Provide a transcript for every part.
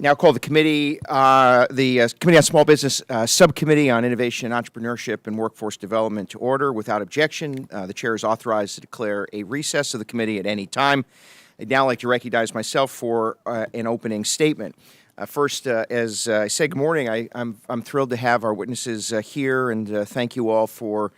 Now call the committee, Committee on Small Business Subcommittee on Innovation, Entrepreneurship, and Workforce Development to order. Without objection, the chair is authorized to declare a recess of the committee at any time. I'd now like to recognize myself for an opening statement. First, as I say good morning, I'm thrilled to have our witnesses here, and thank you all for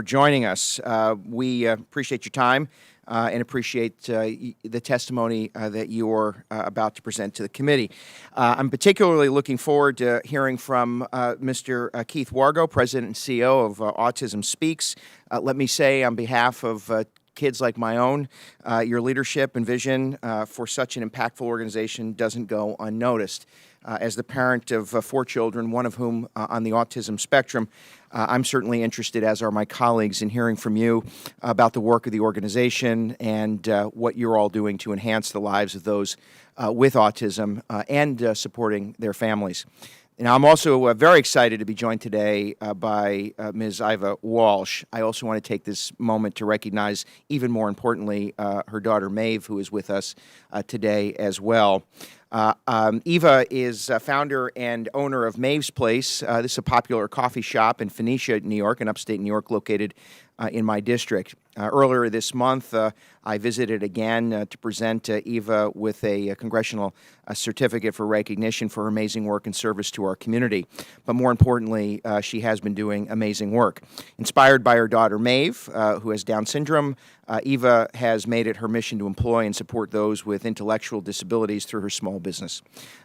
joining us. We appreciate your time. And appreciate the testimony that you're about to present to the committee. I'm particularly looking forward to hearing from Mr. Keith Wargo, President and CEO of Autism Speaks. Let me say on behalf of kids like my own, your leadership and vision for such an impactful organization doesn't go unnoticed. As the parent of 4 children, one of whom on the autism spectrum, I'm certainly interested, as are my colleagues, in hearing from you about the work of the organization and what you're all doing to enhance the lives of those with autism and supporting their families. Now, I'm also very excited to be joined today by Ms. Eva Walsh. I also want to take this moment to recognize, even more importantly, her daughter Maeve, who is with us today as well. Eva is founder and owner of Maeve's Place. This is a popular coffee shop in Phoenicia, New York, in upstate New York, located in my district. Earlier this month, I visited again to present Eva with a congressional certificate for recognition for her amazing work and service to our community. But more importantly, she has been doing amazing work. Inspired by her daughter Maeve, who has Down syndrome, Eva has made it her mission to employ and support those with intellectual disabilities through her small business.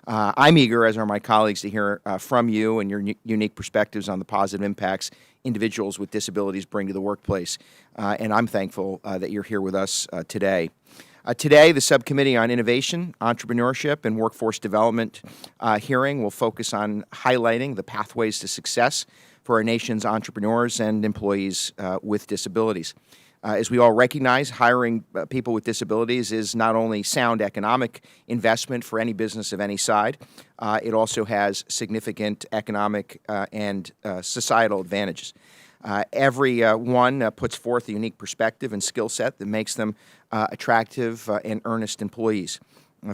I'm eager, as are my colleagues, to hear from you and your unique perspectives on the positive impacts individuals with disabilities bring to the workplace. And I'm thankful that you're here with us today. Today, the Subcommittee on Innovation, Entrepreneurship, and Workforce Development hearing will focus on highlighting the pathways to success for our nation's entrepreneurs and employees with disabilities. As we all recognize, hiring people with disabilities is not only sound economic investment for any business of any side, it also has significant economic and societal advantages. Everyone puts forth a unique perspective and skill set that makes them attractive and earnest employees.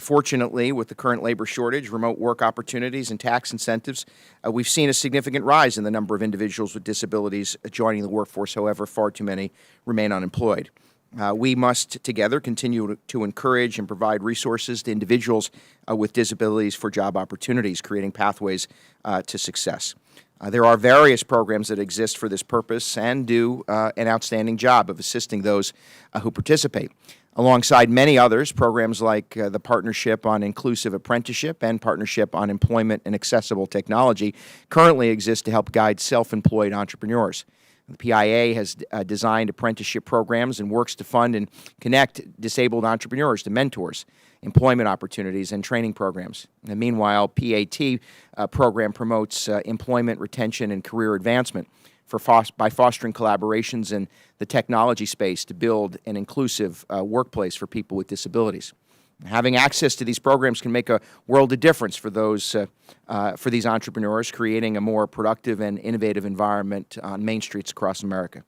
Fortunately, with the current labor shortage, remote work opportunities, and tax incentives, we've seen a significant rise in the number of individuals with disabilities joining the workforce. However, far too many remain unemployed. We must together continue to encourage and provide resources to individuals with disabilities for job opportunities, creating pathways to success. There are various programs that exist for this purpose and do an outstanding job of assisting those who participate. Alongside many others, programs like the Partnership on Inclusive Apprenticeship and Partnership on Employment and Accessible Technology currently exist to help guide self-employed entrepreneurs. The PIA has designed apprenticeship programs and works to fund and connect disabled entrepreneurs to mentors, employment opportunities, and training programs. And meanwhile, PAT program promotes employment, retention, and career advancement by fostering collaborations in the technology space to build an inclusive workplace for people with disabilities. Having access to these programs can make a world of difference for these entrepreneurs, creating a more productive and innovative environment on main streets across America.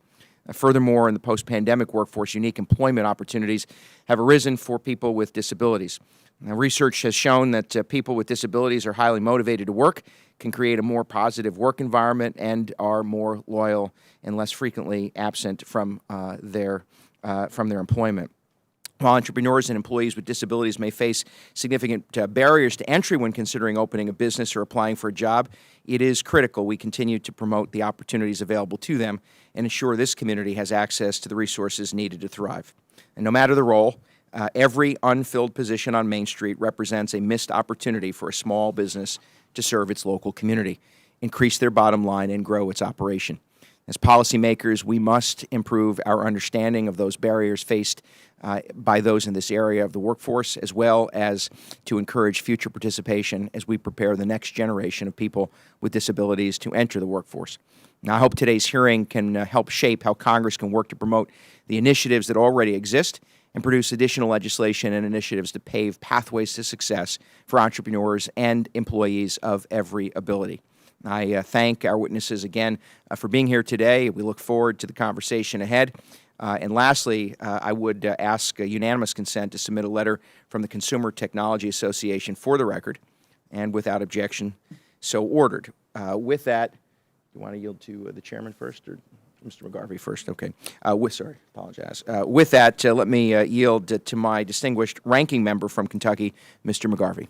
Furthermore, in the post-pandemic workforce, unique employment opportunities have arisen for people with disabilities. Now, research has shown that people with disabilities are highly motivated to work, can create a more positive work environment, and are more loyal and less frequently absent from their employment. While entrepreneurs and employees with disabilities may face significant barriers to entry when considering opening a business or applying for a job, it is critical we continue to promote the opportunities available to them and ensure this community has access to the resources needed to thrive. And no matter the role, every unfilled position on Main Street represents a missed opportunity for a small business to serve its local community, increase their bottom line, and grow its operation. As policymakers, we must improve our understanding of those barriers faced by those in this area of the workforce, as well as to encourage future participation as we prepare the next generation of people with disabilities to enter the workforce. Now, I hope today's hearing can help shape how Congress can work to promote the initiatives that already exist and produce additional legislation and initiatives to pave pathways to success for entrepreneurs and employees of every ability. I thank our witnesses again for being here today. We look forward to the conversation ahead. And lastly, I would ask unanimous consent to submit a letter from the Consumer Technology Association for the record. and without objection, so ordered. With that, you want to yield to the chairman first, or Mr. McGarvey first? Okay. Apologize. With that, let me yield to my distinguished ranking member from Kentucky, Mr. McGarvey.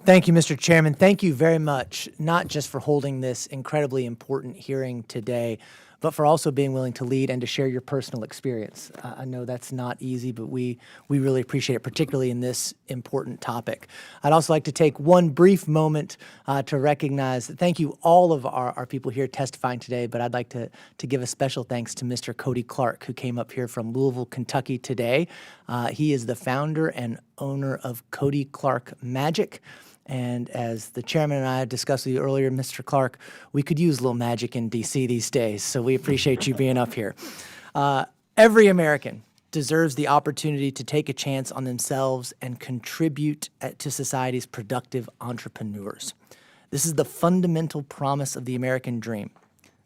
Thank you, Mr. Chairman. Thank you very much, not just for holding this incredibly important hearing today, but for also being willing to lead and to share your personal experience. I know that's not easy, but we really appreciate it, particularly in this important topic. I'd also like to take one brief moment to recognize, thank you all of our people here testifying today, but I'd like to give a special thanks to Mr. Cody Clark, who came up here from Louisville, Kentucky today. He is the founder and owner of Cody Clark Magic. And as the chairman and I discussed with you earlier, Mr. Clark, we could use a little magic in D.C. these days, so we appreciate you being up here. Every American deserves the opportunity to take a chance on themselves and contribute to society's productive entrepreneurs. This is the fundamental promise of the American dream,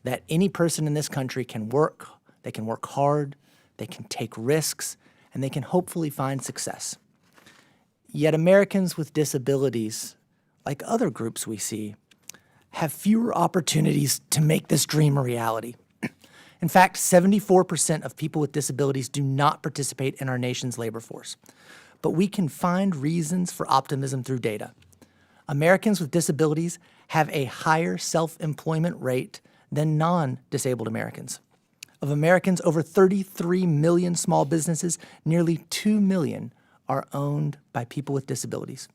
that any person in this country can work, they can work hard, they can take risks, and they can hopefully find success. Yet Americans with disabilities, like other groups we see, have fewer opportunities to make this dream a reality. In fact, 74% of people with disabilities do not participate in our nation's labor force. But we can find reasons for optimism through data. Americans with disabilities have a higher self-employment rate than non-disabled Americans. Of Americans, over 33 million small businesses, nearly 2 million are owned by people with disabilities.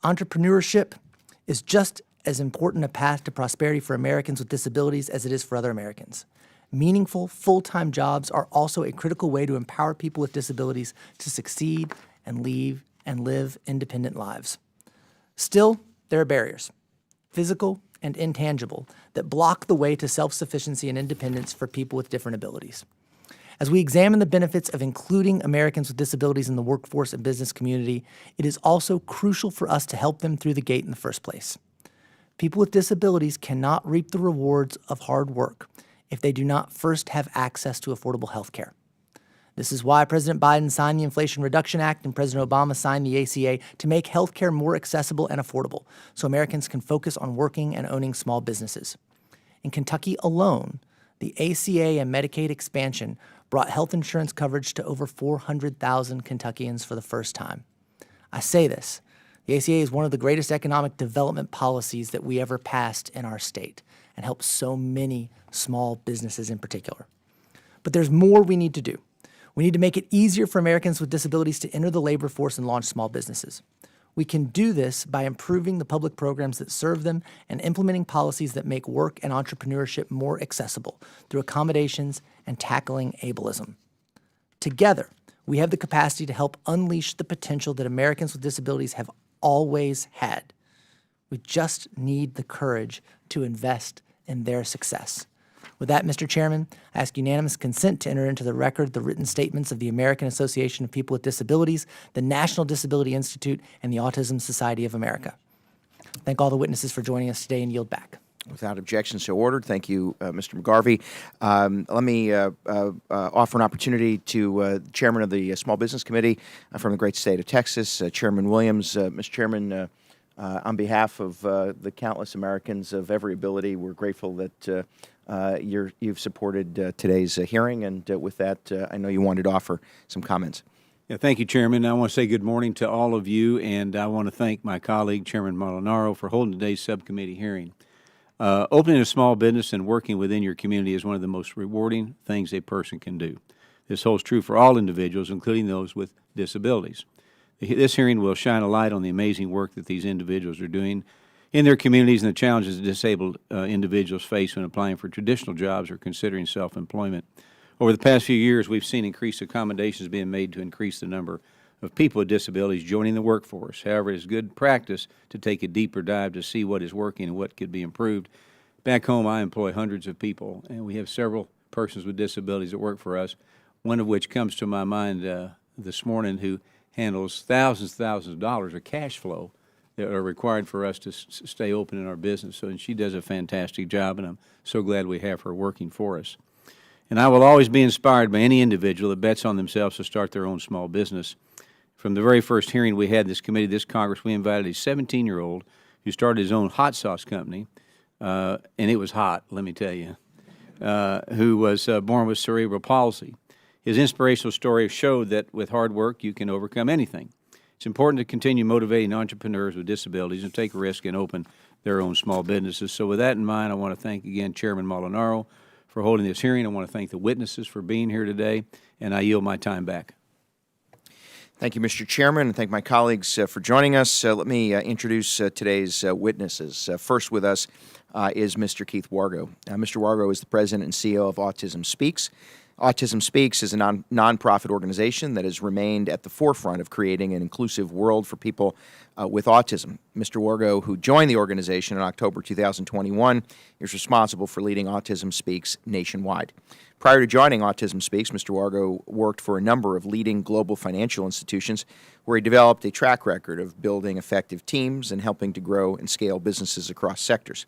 Entrepreneurship is just as important a path to prosperity for Americans with disabilities as it is for other Americans. Meaningful, full-time jobs are also a critical way to empower people with disabilities to succeed and live independent lives. Still, there are barriers, physical and intangible, that block the way to self-sufficiency and independence for people with different abilities. As we examine the benefits of including Americans with disabilities in the workforce and business community, it is also crucial for us to help them through the gate in the first place. People with disabilities cannot reap the rewards of hard work if they do not first have access to affordable health care. This is why President Biden signed the Inflation Reduction Act and President Obama signed the ACA to make health care more accessible and affordable so Americans can focus on working and owning small businesses. In Kentucky alone, the ACA and Medicaid expansion brought health insurance coverage to over 400,000 Kentuckians for the first time. I say this, the ACA is one of the greatest economic development policies that we ever passed in our state and helps so many small businesses in particular. But there's more we need to do. We need to make it easier for Americans with disabilities to enter the labor force and launch small businesses. We can do this by improving the public programs that serve them and implementing policies that make work and entrepreneurship more accessible through accommodations and tackling ableism. Together, we have the capacity to help unleash the potential that Americans with disabilities have always had. We just need the courage to invest in their success. With that, Mr. Chairman, I ask unanimous consent to enter into the record the written statements of the American Association of People with Disabilities, the National Disability Institute, and the Autism Society of America. Thank all the witnesses for joining us today and yield back. Without objection, so ordered. Thank you, Mr. McGarvey. Let me offer an opportunity to the chairman of the Small Business Committee from the great state of Texas, Chairman Williams. Mr. Chairman, on behalf of the countless Americans of every ability, we're grateful that you've supported today's hearing, and with that, I know you wanted to offer some comments. Yeah, thank you, Chairman. I want to say good morning to all of you, and I want to thank my colleague, Chairman Molinaro, for holding today's subcommittee hearing. Opening a small business and working within your community is one of the most rewarding things a person can do. This holds true for all individuals, including those with disabilities. This hearing will shine a light on the amazing work that these individuals are doing in their communities and the challenges that disabled individuals face when applying for traditional jobs or considering self-employment. Over the past few years, we've seen increased accommodations being made to increase the number of people with disabilities joining the workforce. However, it is good practice to take a deeper dive to see what is working and what could be improved. Back home, I employ hundreds of people, and we have several persons with disabilities that work for us, one of which comes to my mind this morning, who handles thousands of dollars of cash flow that are required for us to stay open in our business. So, and she does a fantastic job, and I'm so glad we have her working for us. And I will always be inspired by any individual that bets on themselves to start their own small business. From the very first hearing we had in this committee, this Congress, we invited a 17-year-old who started his own hot sauce company, and it was hot, let me tell you, who was born with cerebral palsy. His inspirational story showed that with hard work, you can overcome anything. It's important to continue motivating entrepreneurs with disabilities and take risk and open their own small businesses. So with that in mind, I want to thank again Chairman Molinaro for holding this hearing. I want to thank the witnesses for being here today, and I yield my time back. Thank you, Mr. Chairman, and thank my colleagues for joining us. Let me introduce today's witnesses. First with us is Mr. Keith Wargo. Mr. Wargo is the president and CEO of Autism Speaks. Autism Speaks is a nonprofit organization that has remained at the forefront of creating an inclusive world for people with autism. Mr. Wargo, who joined the organization in October 2021, is responsible for leading Autism Speaks nationwide. Prior to joining Autism Speaks, Mr. Wargo worked for a number of leading global financial institutions where he developed a track record of building effective teams and helping to grow and scale businesses across sectors.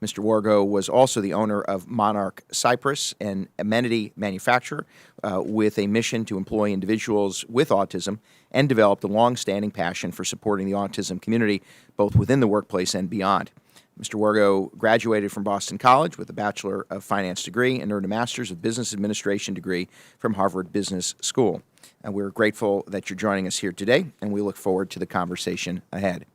Mr. Wargo was also the owner of Monarch Cypress, an amenity manufacturer with a mission to employ individuals with autism, and developed a long-standing passion for supporting the autism community both within the workplace and beyond. Mr. Wargo graduated from Boston College with a Bachelor of Finance degree and earned a Master's of Business Administration degree from Harvard Business School. And we're grateful that you're joining us here today, and we look forward to the conversation ahead.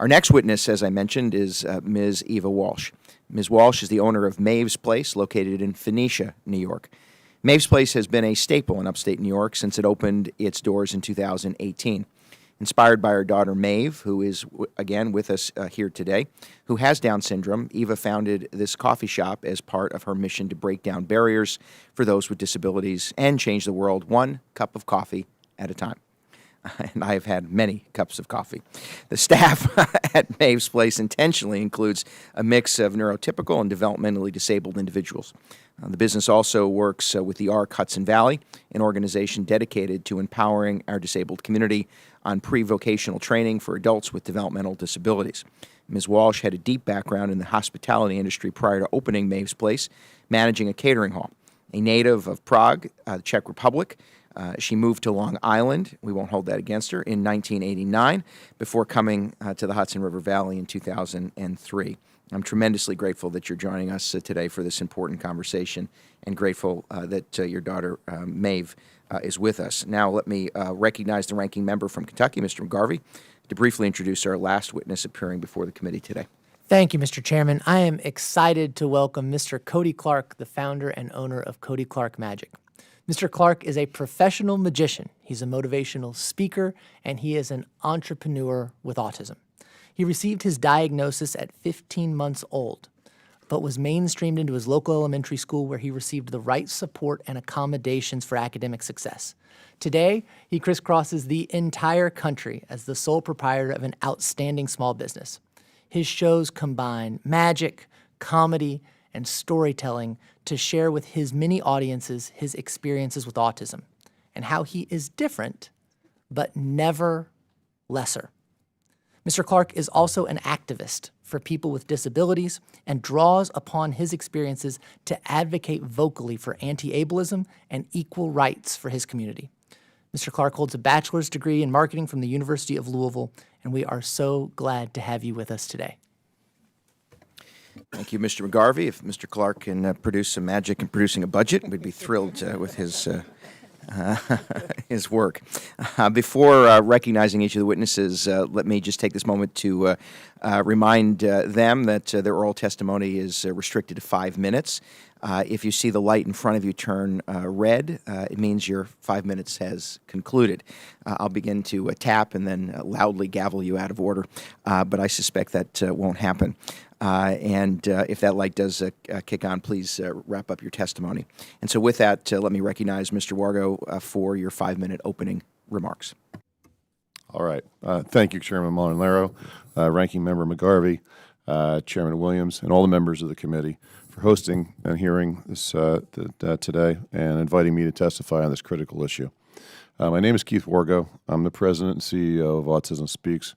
Our next witness, as I mentioned, is Ms. Eva Walsh. Ms. Walsh is the owner of Maeve's Place, located in Phoenicia, New York. Maeve's Place has been a staple in upstate New York since it opened its doors in 2018. Inspired by her daughter Maeve, who is, again, with us here today, who has Down syndrome, Eva founded this coffee shop as part of her mission to break down barriers for those with disabilities and change the world one cup of coffee at a time. And I have had many cups of coffee. The staff at Maeve's Place intentionally includes a mix of neurotypical and developmentally disabled individuals. The business also works with the ARC Hudson Valley, an organization dedicated to empowering our disabled community on pre-vocational training for adults with developmental disabilities. Ms. Walsh had a deep background in the hospitality industry prior to opening Maeve's Place, managing a catering hall. A native of Prague, the Czech Republic, she moved to Long Island, we won't hold that against her, in 1989 before coming to the Hudson River Valley in 2003. I'm tremendously grateful that you're joining us today for this important conversation and grateful that your daughter, Maeve, is with us. Now let me recognize the ranking member from Kentucky, Mr. McGarvey, to briefly introduce our last witness appearing before the committee today. Thank you, Mr. Chairman. I am excited to welcome Mr. Cody Clark, the founder and owner of Cody Clark Magic. Mr. Clark is a professional magician. He's a motivational speaker, and he is an entrepreneur with autism. He received his diagnosis at 15 months old, but was mainstreamed into his local elementary school where he received the right support and accommodations for academic success. Today, he crisscrosses the entire country as the sole proprietor of an outstanding small business. His shows combine magic, comedy, and storytelling to share with his many audiences his experiences with autism and how he is different, but never lesser. Mr. Clark is also an activist for people with disabilities and draws upon his experiences to advocate vocally for anti-ableism and equal rights for his community. Mr. Clark holds a bachelor's degree in marketing from the University of Louisville, and we are so glad to have you with us today. Thank you, Mr. McGarvey. If Mr. Clark can produce some magic in producing a budget, we'd be thrilled with his work. Before recognizing each of the witnesses, let me just take this moment to remind them that their oral testimony is restricted to 5 minutes. If you see the light in front of you turn red, it means your 5 minutes has concluded. I'll begin to tap and then loudly gavel you out of order, but I suspect that won't happen. And if that light does kick on, please wrap up your testimony. And so with that, let me recognize Mr. Wargo for your 5-minute opening remarks. All right. Thank you, Chairman Molinaro, Ranking Member McGarvey, Chairman Williams, and all the members of the committee for hosting and hearing this today and inviting me to testify on this critical issue. My name is Keith Wargo. I'm the President and CEO of Autism Speaks.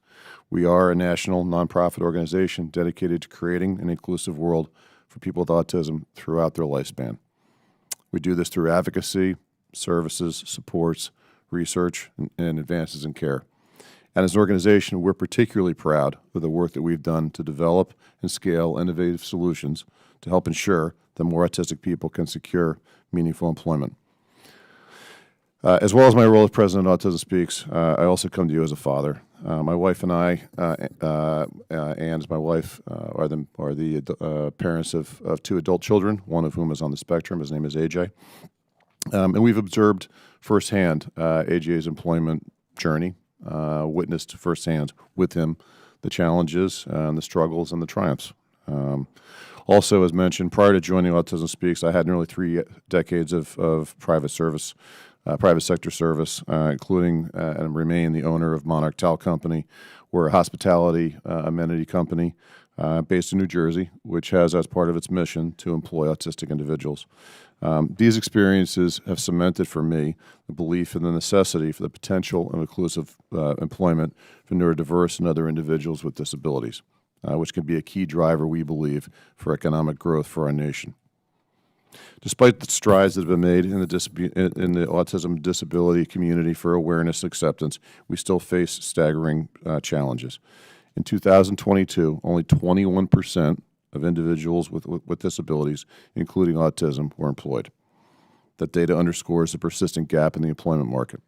We are a national nonprofit organization dedicated to creating an inclusive world for people with autism throughout their lifespan. We do this through advocacy, services, supports, research, and advances in care. And as an organization, we're particularly proud of the work that we've done to develop and scale innovative solutions to help ensure that more autistic people can secure meaningful employment. As well as my role as president of Autism Speaks, I also come to you as a father. My wife and I, and my wife, are the parents of two adult children, one of whom is on the spectrum. His name is AJ. And we've observed firsthand AJ's employment journey, witnessed firsthand with him the challenges and the struggles and the triumphs. Also, as mentioned, prior to joining Autism Speaks, I had nearly 3 decades of private service, private sector service, including and remain the owner of Monarch Towel Company. We're a hospitality amenity company based in New Jersey, which has as part of its mission to employ autistic individuals. These experiences have cemented for me the belief in the necessity for the potential and inclusive employment for neurodiverse and other individuals with disabilities, which can be a key driver, we believe, for economic growth for our nation. Despite the strides that have been made in the autism disability community for awareness and acceptance, we still face staggering challenges. In 2022, only 21% of individuals with disabilities, including autism, were employed. That data underscores the persistent gap in the employment market.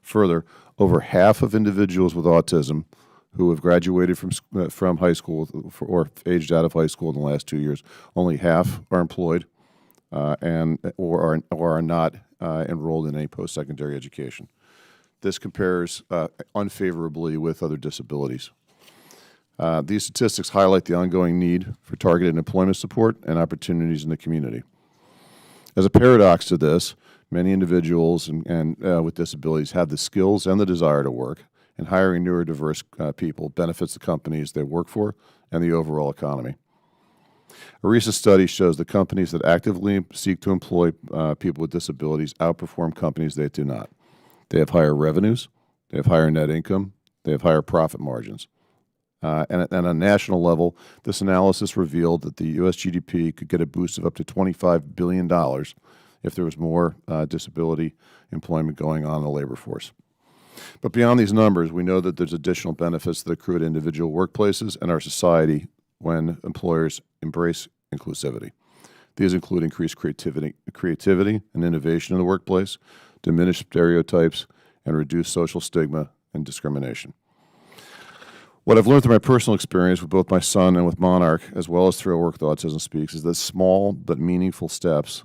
Further, over half of individuals with autism who have graduated from high school or aged out of high school in the last 2 years, only half are employed or are not enrolled in any post-secondary education. This compares unfavorably with other disabilities. These statistics highlight the ongoing need for targeted employment support and opportunities in the community. As a paradox to this, many individuals with disabilities have the skills and the desire to work, and hiring neurodiverse people benefits the companies they work for and the overall economy. A recent study shows that companies that actively seek to employ people with disabilities outperform companies that do not. They have higher revenues, they have higher net income, they have higher profit margins. And at a national level, this analysis revealed that the U.S. GDP could get a boost of up to $25 billion if there was more disability employment going on in the labor force. But beyond these numbers, we know that there's additional benefits that accrue to individual workplaces and our society when employers embrace inclusivity. These include increased creativity and innovation in the workplace, diminished stereotypes, and reduced social stigma and discrimination. What I've learned through my personal experience with both my son and with Monarch, as well as through our work with Autism Speaks, is that small but meaningful steps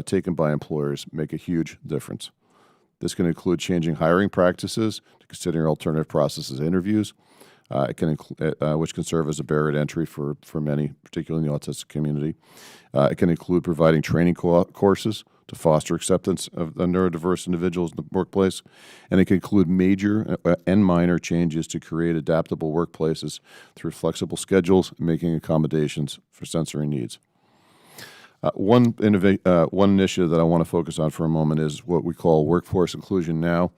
taken by employers make a huge difference. This can include changing hiring practices to considering alternative processes and interviews, which can serve as a barrier to entry for many, particularly in the autistic community. It can include providing training courses to foster acceptance of the neurodiverse individuals in the workplace, and it can include major and minor changes to create adaptable workplaces through flexible schedules and making accommodations for sensory needs. One initiative that I want to focus on for a moment is what we call Workforce Inclusion Now.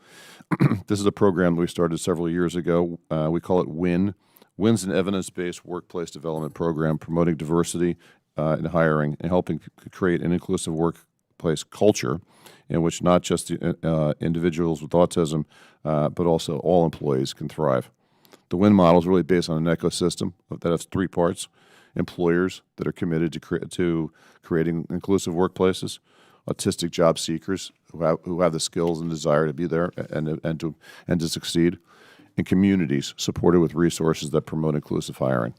This is a program that we started several years ago. We call it WIN. WIN's an evidence-based workplace development program promoting diversity in hiring and helping create an inclusive workplace culture in which not just individuals with autism, but also all employees can thrive. The WIN model is really based on an ecosystem that has 3 parts: employers that are committed to creating inclusive workplaces, autistic job seekers who have the skills and desire to be there and to succeed, and communities supported with resources that promote inclusive hiring.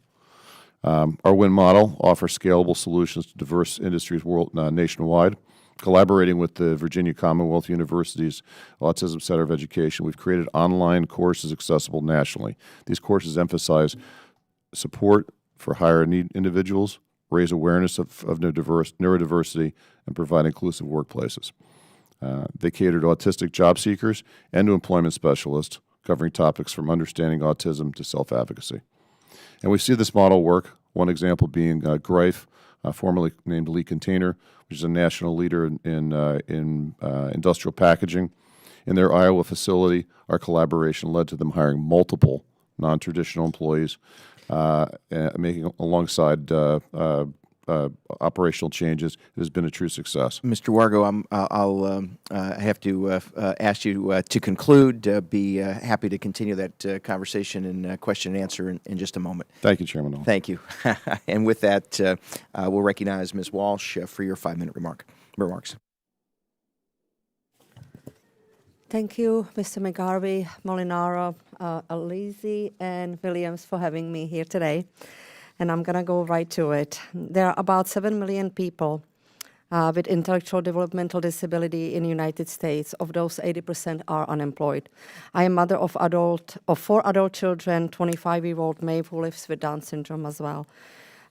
Our WIN model offers scalable solutions to diverse industries nationwide. Collaborating with the Virginia Commonwealth University's Autism Center of Education, we've created online courses accessible nationally. These courses emphasize support for higher need individuals, raise awareness of neurodiversity, and provide inclusive workplaces. They cater to autistic job seekers and to employment specialists, covering topics from understanding autism to self-advocacy. And we see this model work, one example being Greif, formerly named Lee Container, which is a national leader in industrial packaging. In their Iowa facility, our collaboration led to them hiring multiple non-traditional employees, making alongside operational changes. It has been a true success. Mr. Wargo, I'll have to ask you to conclude. Be happy to continue that conversation and question and answer in just a moment. Thank you, Chairman Nolan. Thank you. And with that, we'll recognize Ms. Walsh for your 5-minute remarks. Thank you, Mr. McGarvey, Molinaro, Alizzi, and Williams for having me here today. And I'm going to go right to it. There are about 7 million people with intellectual developmental disability in the United States. Of those, 80% are unemployed. I am mother of 4 adult children, 25-year-old Maeve, who lives with Down syndrome as well.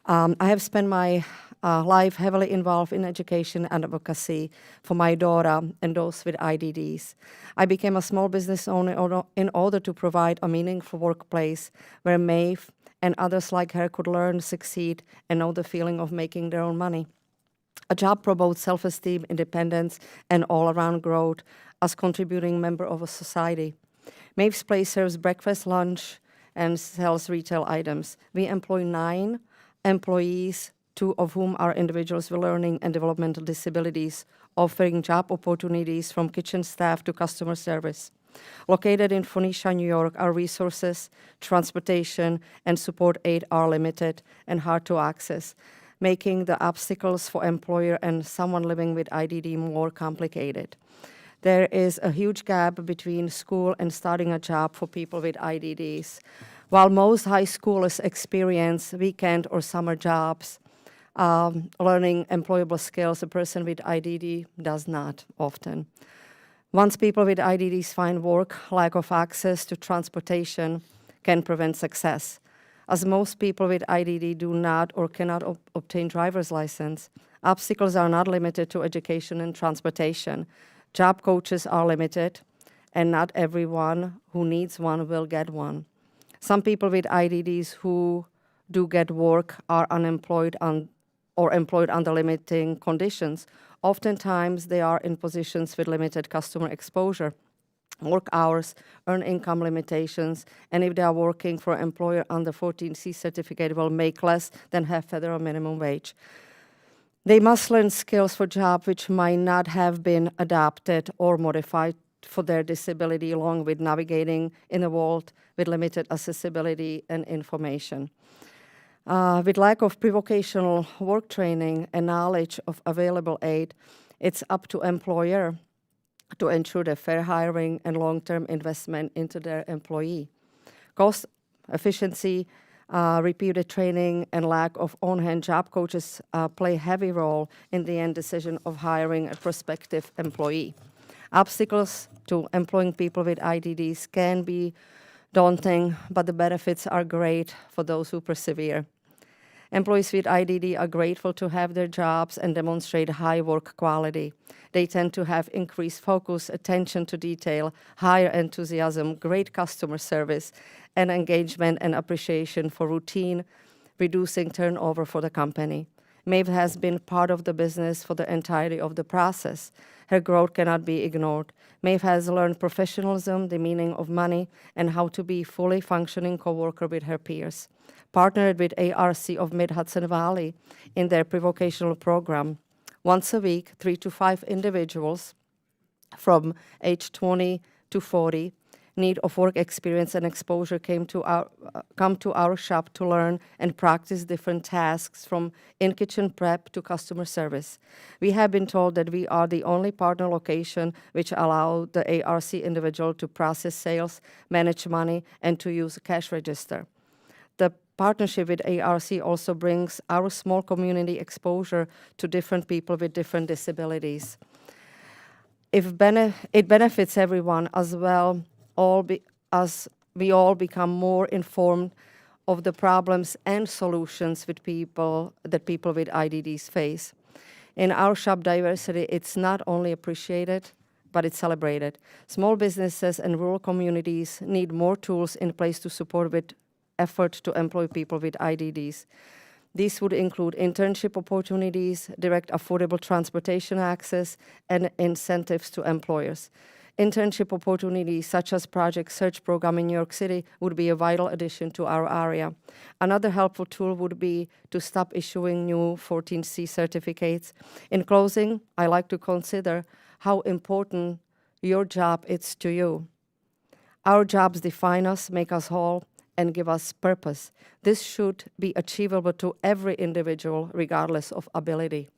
I have spent my life heavily involved in education and advocacy for my daughter and those with IDDs. I became a small business owner in order to provide a meaningful workplace where Maeve and others like her could learn, succeed, and know the feeling of making their own money. A job promotes self-esteem, independence, and all-around growth as contributing member of a society. Maeve's Place serves breakfast, lunch, and sells retail items. We employ 9 employees, 2 of whom are individuals with learning and developmental disabilities, offering job opportunities from kitchen staff to customer service. Located in Phoenicia, New York, our resources, transportation, and support aid are limited and hard to access, making the obstacles for employer and someone living with IDD more complicated. There is a huge gap between school and starting a job for people with IDDs. While most high schoolers experience weekend or summer jobs, learning employable skills, a person with IDD does not often. Once people with IDDs find work, lack of access to transportation can prevent success. As most people with IDD do not or cannot obtain driver's license, obstacles are not limited to education and transportation. Job coaches are limited, and not everyone who needs one will get one. Some people with IDDs who do get work are unemployed or employed under limiting conditions. Oftentimes, they are in positions with limited customer exposure, work hours, earned income limitations, and if they are working for an employer under 14C certificate, will make less than half federal minimum wage. They must learn skills for jobs which might not have been adapted or modified for their disability, along with navigating in a world with limited accessibility and information. With lack of pre-vocational work training and knowledge of available aid, it's up to employer to ensure the fair hiring and long-term investment into their employee. Cost efficiency, repeated training, and lack of on-hand job coaches play a heavy role in the end decision of hiring a prospective employee. Obstacles to employing people with IDDs can be daunting, but the benefits are great for those who persevere. Employees with IDD are grateful to have their jobs and demonstrate high work quality. They tend to have increased focus, attention to detail, higher enthusiasm, great customer service, and engagement and appreciation for routine, reducing turnover for the company. Maeve has been part of the business for the entirety of the process. Her growth cannot be ignored. Maeve has learned professionalism, the meaning of money, and how to be a fully functioning coworker with her peers. Partnered with ARC of Mid-Hudson Valley in their pre-vocational program. Once a week, 3 to 5 individuals from age 20 to 40 need of work experience and exposure come to our shop to learn and practice different tasks from in-kitchen prep to customer service. We have been told that we are the only partner location which allow the ARC individual to process sales, manage money, and to use a cash register. The partnership with ARC also brings our small community exposure to different people with different disabilities. It benefits everyone as well, as we all become more informed of the problems and solutions that people with IDDs face. In our shop, diversity, it's not only appreciated, but it's celebrated. Small businesses and rural communities need more tools in place to support with effort to employ people with IDDs. These would include internship opportunities, direct affordable transportation access, and incentives to employers. Internship opportunities such as Project Search program in New York City would be a vital addition to our area. Another helpful tool would be to stop issuing new 14C certificates. In closing, I like to consider how important your job is to you. Our jobs define us, make us whole, and give us purpose. This should be achievable to every individual, regardless of ability.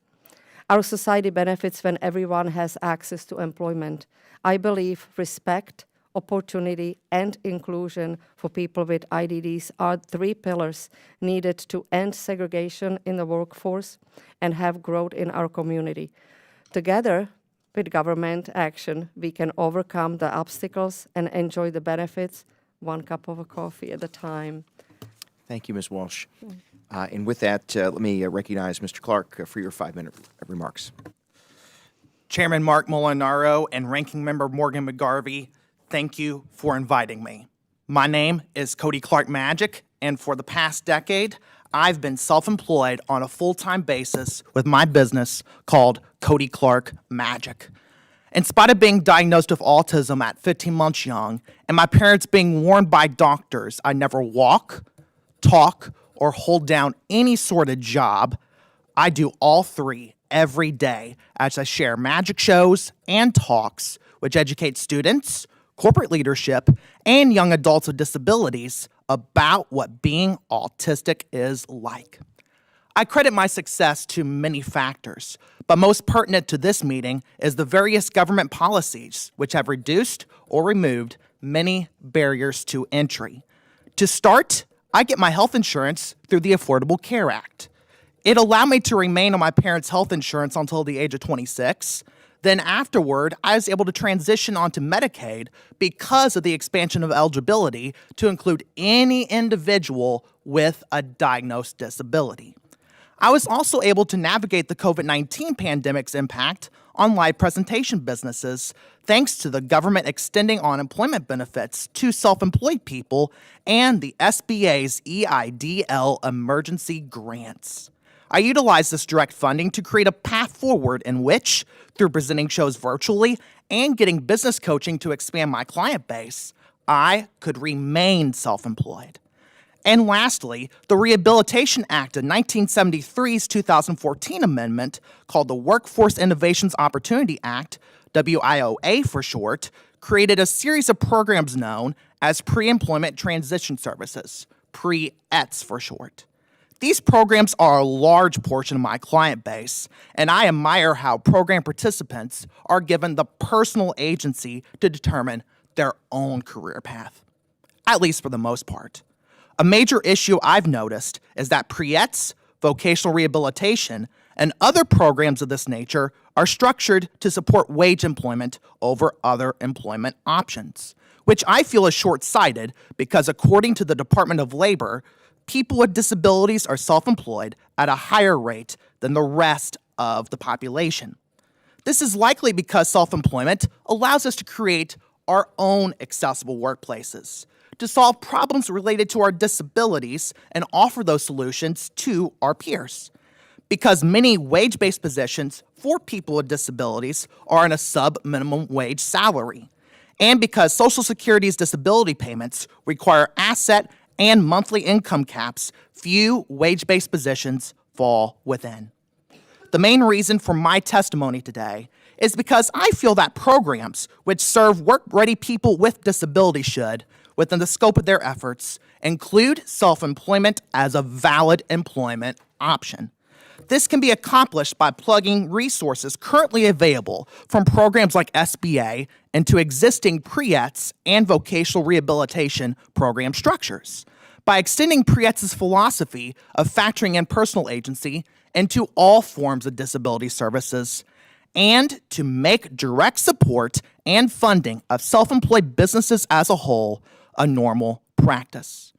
Our society benefits when everyone has access to employment. I believe respect, opportunity, and inclusion for people with IDDs are 3 pillars needed to end segregation in the workforce and have growth in our community. Together, with government action, we can overcome the obstacles and enjoy the benefits, 1 cup of coffee at a time. Thank you, Ms. Walsh. And with that, let me recognize Mr. Clark for your 5-minute remarks. Chairman Marc Molinaro and Ranking Member Morgan McGarvey, thank you for inviting me. My name is Cody Clark Magic, and for the past decade, I've been self-employed on a full-time basis with my business called Cody Clark Magic. In spite of being diagnosed with autism at 15 months young, and my parents being warned by doctors I never walk, talk, or hold down any sort of job, I do all 3 every day as I share magic shows and talks which educate students, corporate leadership, and young adults with disabilities about what being autistic is like. I credit my success to many factors, but most pertinent to this meeting is the various government policies which have reduced or removed many barriers to entry. To start, I get my health insurance through the Affordable Care Act. It allowed me to remain on my parents' health insurance until the age of 26. Then afterward, I was able to transition onto Medicaid because of the expansion of eligibility to include any individual with a diagnosed disability. I was also able to navigate the COVID-19 pandemic's impact on live presentation businesses, thanks to the government extending unemployment benefits to self-employed people and the SBA's EIDL emergency grants. I utilized this direct funding to create a path forward in which, through presenting shows virtually and getting business coaching to expand my client base, I could remain self-employed. And lastly, the Rehabilitation Act of 1973's 2014 amendment, called the Workforce Innovations Opportunity Act, WIOA for short, created a series of programs known as Pre-Employment Transition Services, PRE-ETS for short. These programs are a large portion of my client base, and I admire how program participants are given the personal agency to determine their own career path, at least for the most part. A major issue I've noticed is that pre-ETS, vocational rehabilitation, and other programs of this nature are structured to support wage employment over other employment options, which I feel is short-sighted because according to the Department of Labor, people with disabilities are self-employed at a higher rate than the rest of the population. This is likely because self-employment allows us to create our own accessible workplaces, to solve problems related to our disabilities and offer those solutions to our peers. Because many wage-based positions for people with disabilities are on a sub-minimum wage salary, and because Social Security's disability payments require asset and monthly income caps, few wage-based positions fall within. The main reason for my testimony today is because I feel that programs which serve work-ready people with disabilities should, within the scope of their efforts, include self-employment as a valid employment option. This can be accomplished by plugging resources currently available from programs like SBA into existing pre-ETS and vocational rehabilitation program structures, by extending pre-ETS's philosophy of factoring in personal agency into all forms of disability services, and to make direct support and funding of self-employed businesses as a whole a normal practice.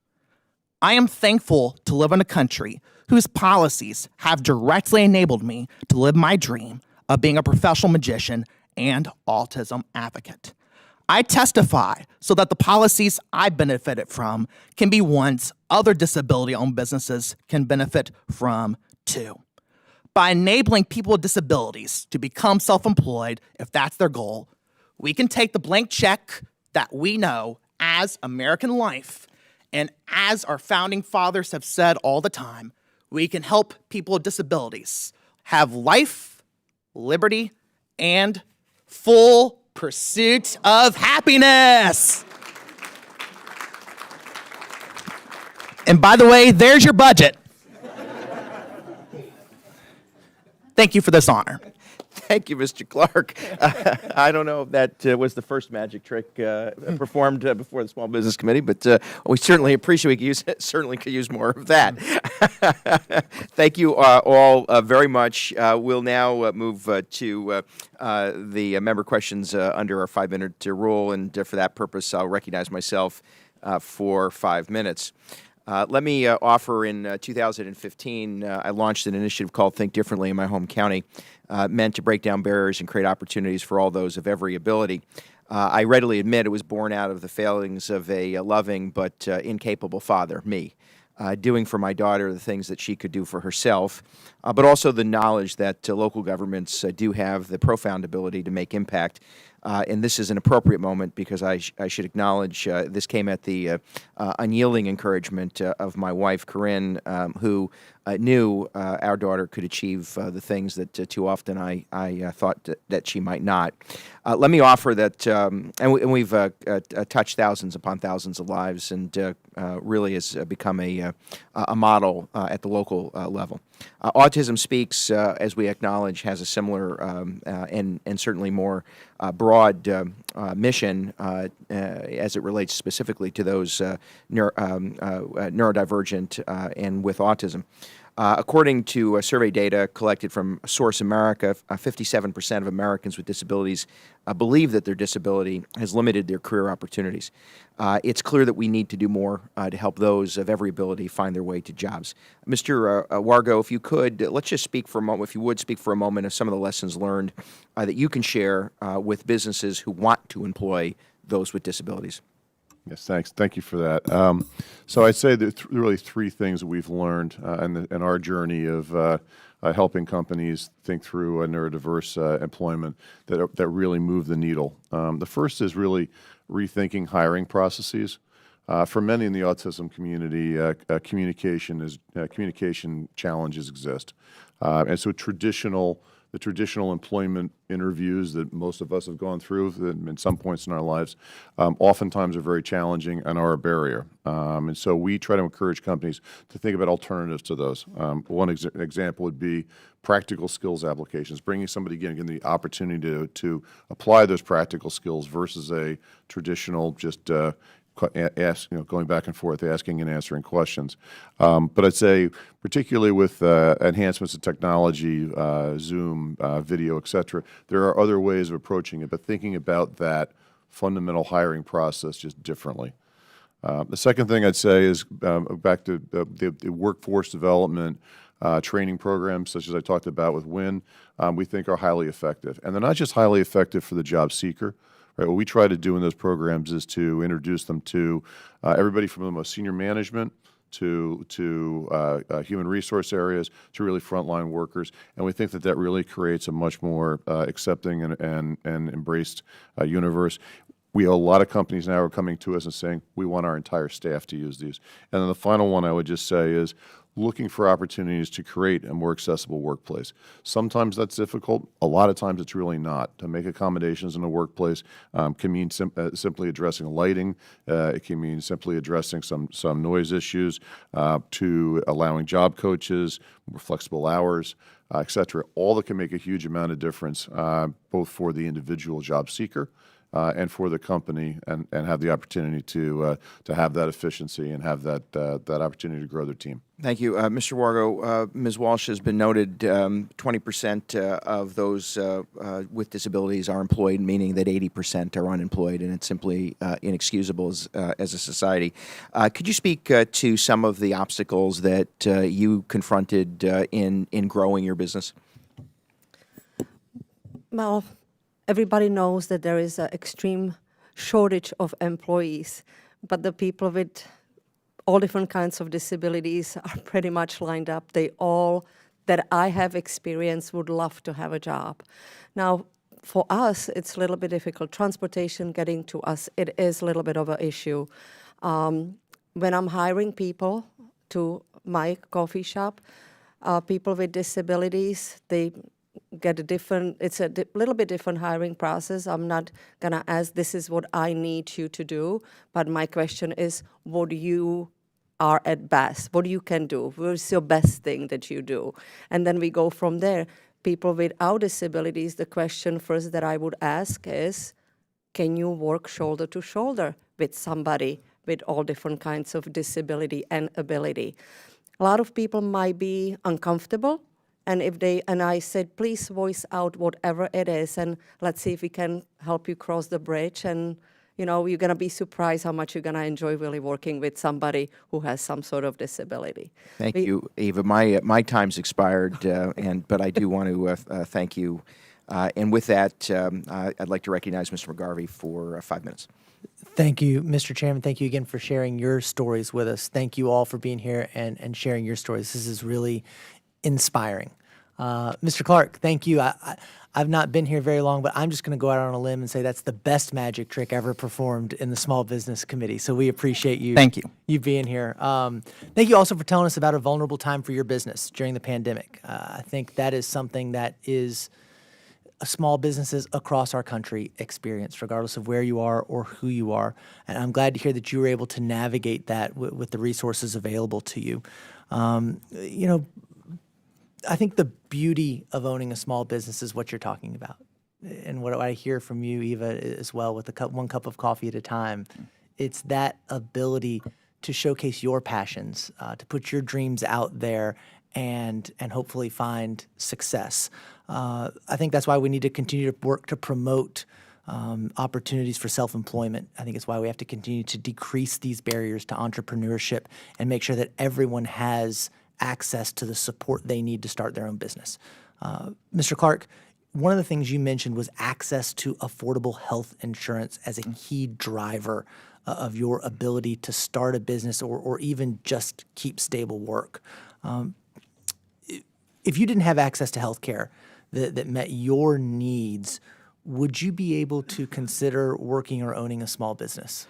I am thankful to live in a country whose policies have directly enabled me to live my dream of being a professional magician and autism advocate. I testify so that the policies I benefited from can be ones other disability-owned businesses can benefit from too. By enabling people with disabilities to become self-employed, if that's their goal, we can take the blank check that we know as American life, and as our founding fathers have said all the time, we can help people with disabilities have life, liberty, and full pursuit of happiness. And by the way, there's your budget. Thank you for this honor. Thank you, Mr. Clark. I don't know if that was the first magic trick performed before the Small Business Committee, but we certainly appreciate certainly could use more of that. Thank you all very much. We'll now move to the member questions under our 5-minute rule, and for that purpose, I'll recognize myself for 5 minutes. Let me offer in 2015, I launched an initiative called Think Differently in my home county, meant to break down barriers and create opportunities for all those of every ability. I readily admit it was born out of the failings of a loving but incapable father, me, doing for my daughter the things that she could do for herself, but also the knowledge that local governments do have the profound ability to make impact. And this is an appropriate moment because I should acknowledge this came at the unyielding encouragement of my wife, Corinne, who knew our daughter could achieve the things that too often I thought that she might not. Let me offer that, and we've touched thousands upon thousands of lives, and really has become a model at the local level. Autism Speaks, as we acknowledge, has a similar and certainly more broad mission as it relates specifically to those neurodivergent and with autism. According to survey data collected from Source America, 57% of Americans with disabilities believe that their disability has limited their career opportunities. It's clear that we need to do more to help those of every ability find their way to jobs. Mr. Wargo, if you could, let's just speak for a moment, if you would speak for a moment of some of the lessons learned that you can share with businesses who want to employ those with disabilities. Yes, thanks. Thank you for that. So I'd say that really three things that we've learned in our journey of helping companies think through a neurodiverse employment that really move the needle. The first is really rethinking hiring processes. For many in the autism community, communication challenges exist, and so the traditional employment interviews that most of us have gone through at some points in our lives oftentimes are very challenging and are a barrier. And so we try to encourage companies to think about alternatives to those. One example would be practical skills applications, bringing somebody again the opportunity to apply those practical skills versus a traditional just going back and forth, asking and answering questions. But I'd say, particularly with enhancements of technology, Zoom, video, et cetera, there are other ways of approaching it, but thinking about that fundamental hiring process just differently. The second thing I'd say is back to the workforce development training programs, such as I talked about with WIN, we think are highly effective. And they're not just highly effective for the job seeker. Right, what we try to do in those programs is to introduce them to everybody from the most senior management to human resource areas to really frontline workers, and we think that really creates a much more accepting and embraced universe. We have a lot of companies now are coming to us and saying we want our entire staff to use these. And then the final one I would just say is looking for opportunities to create a more accessible workplace. Sometimes that's difficult. A lot of times it's really not. To make accommodations in a workplace can mean simply addressing lighting. It can mean simply addressing some noise issues, to allowing job coaches, more flexible hours, et cetera. All that can make a huge amount of difference, both for the individual job seeker and for the company, and have the opportunity to have that efficiency and have that opportunity to grow their team. Thank you. Mr. Wargo, Ms. Walsh has been noted 20% of those with disabilities are employed, meaning that 80% are unemployed, and it's simply inexcusable as a society. Could you speak to some of the obstacles that you confronted in growing your business? Well, everybody knows that there is an extreme shortage of employees, but the people with all different kinds of disabilities are pretty much lined up. They all, that I have experienced, would love to have a job. Now, for us, it's a little bit difficult. Transportation getting to us, it is a little bit of an issue. When I'm hiring people to my coffee shop, people with disabilities, they get it's a little bit different hiring process. I'm not gonna ask, this is what I need you to do, but my question is, what you are at best, what you can do, what's your best thing that you do? And then we go from there. People without disabilities, the question first that I would ask is, can you work shoulder to shoulder with somebody with all different kinds of disability and ability? A lot of people might be uncomfortable, and I said, please voice out whatever it is, and let's see if we can help you cross the bridge. And you're gonna be surprised how much you're gonna enjoy really working with somebody who has some sort of disability. Thank you, Eva. My time's expired, but I do want to thank you. And with that, I'd like to recognize Mr. McGarvey for 5 minutes. Thank you, Mr. Chairman. Thank you again for sharing your stories with us. Thank you all for being here and sharing your stories. This is really inspiring. Mr. Clark, thank you. I've not been here very long, but I'm just going to go out on a limb and say that's the best magic trick ever performed in the Small Business Committee. So we appreciate you. Thank you. You being here. Thank you also for telling us about a vulnerable time for your business during the pandemic. I think that is something that is small businesses across our country experience, regardless of where you are or who you are. And I'm glad to hear that you were able to navigate that with the resources available to you. I think the beauty of owning a small business is what you're talking about. And what I hear from you, Eva, as well, with one cup of coffee at a time, it's that ability to showcase your passions, to put your dreams out there and hopefully find success. I think that's why we need to continue to work to promote opportunities for self-employment. I think it's why we have to continue to decrease these barriers to entrepreneurship and make sure that everyone has access to the support they need to start their own business. Mr. Clark, one of the things you mentioned was access to affordable health insurance as a key driver of your ability to start a business or even just keep stable work. If you didn't have access to health care that met your needs, would you be able to consider working or owning a small business?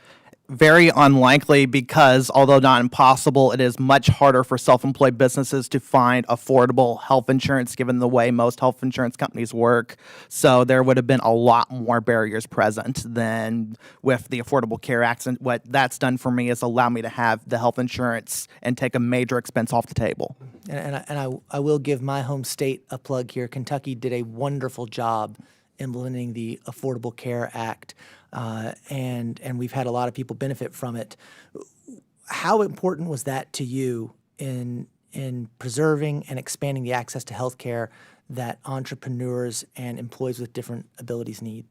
Very unlikely, because although not impossible, it is much harder for self-employed businesses to find affordable health insurance given the way most health insurance companies work. So there would have been a lot more barriers present than with the Affordable Care Act. And what that's done for me is allow me to have the health insurance and take a major expense off the table. And I will give my home state a plug here. Kentucky did a wonderful job implementing the Affordable Care Act, and we've had a lot of people benefit from it. How important was that to you in preserving and expanding the access to health care that entrepreneurs and employees with different abilities need?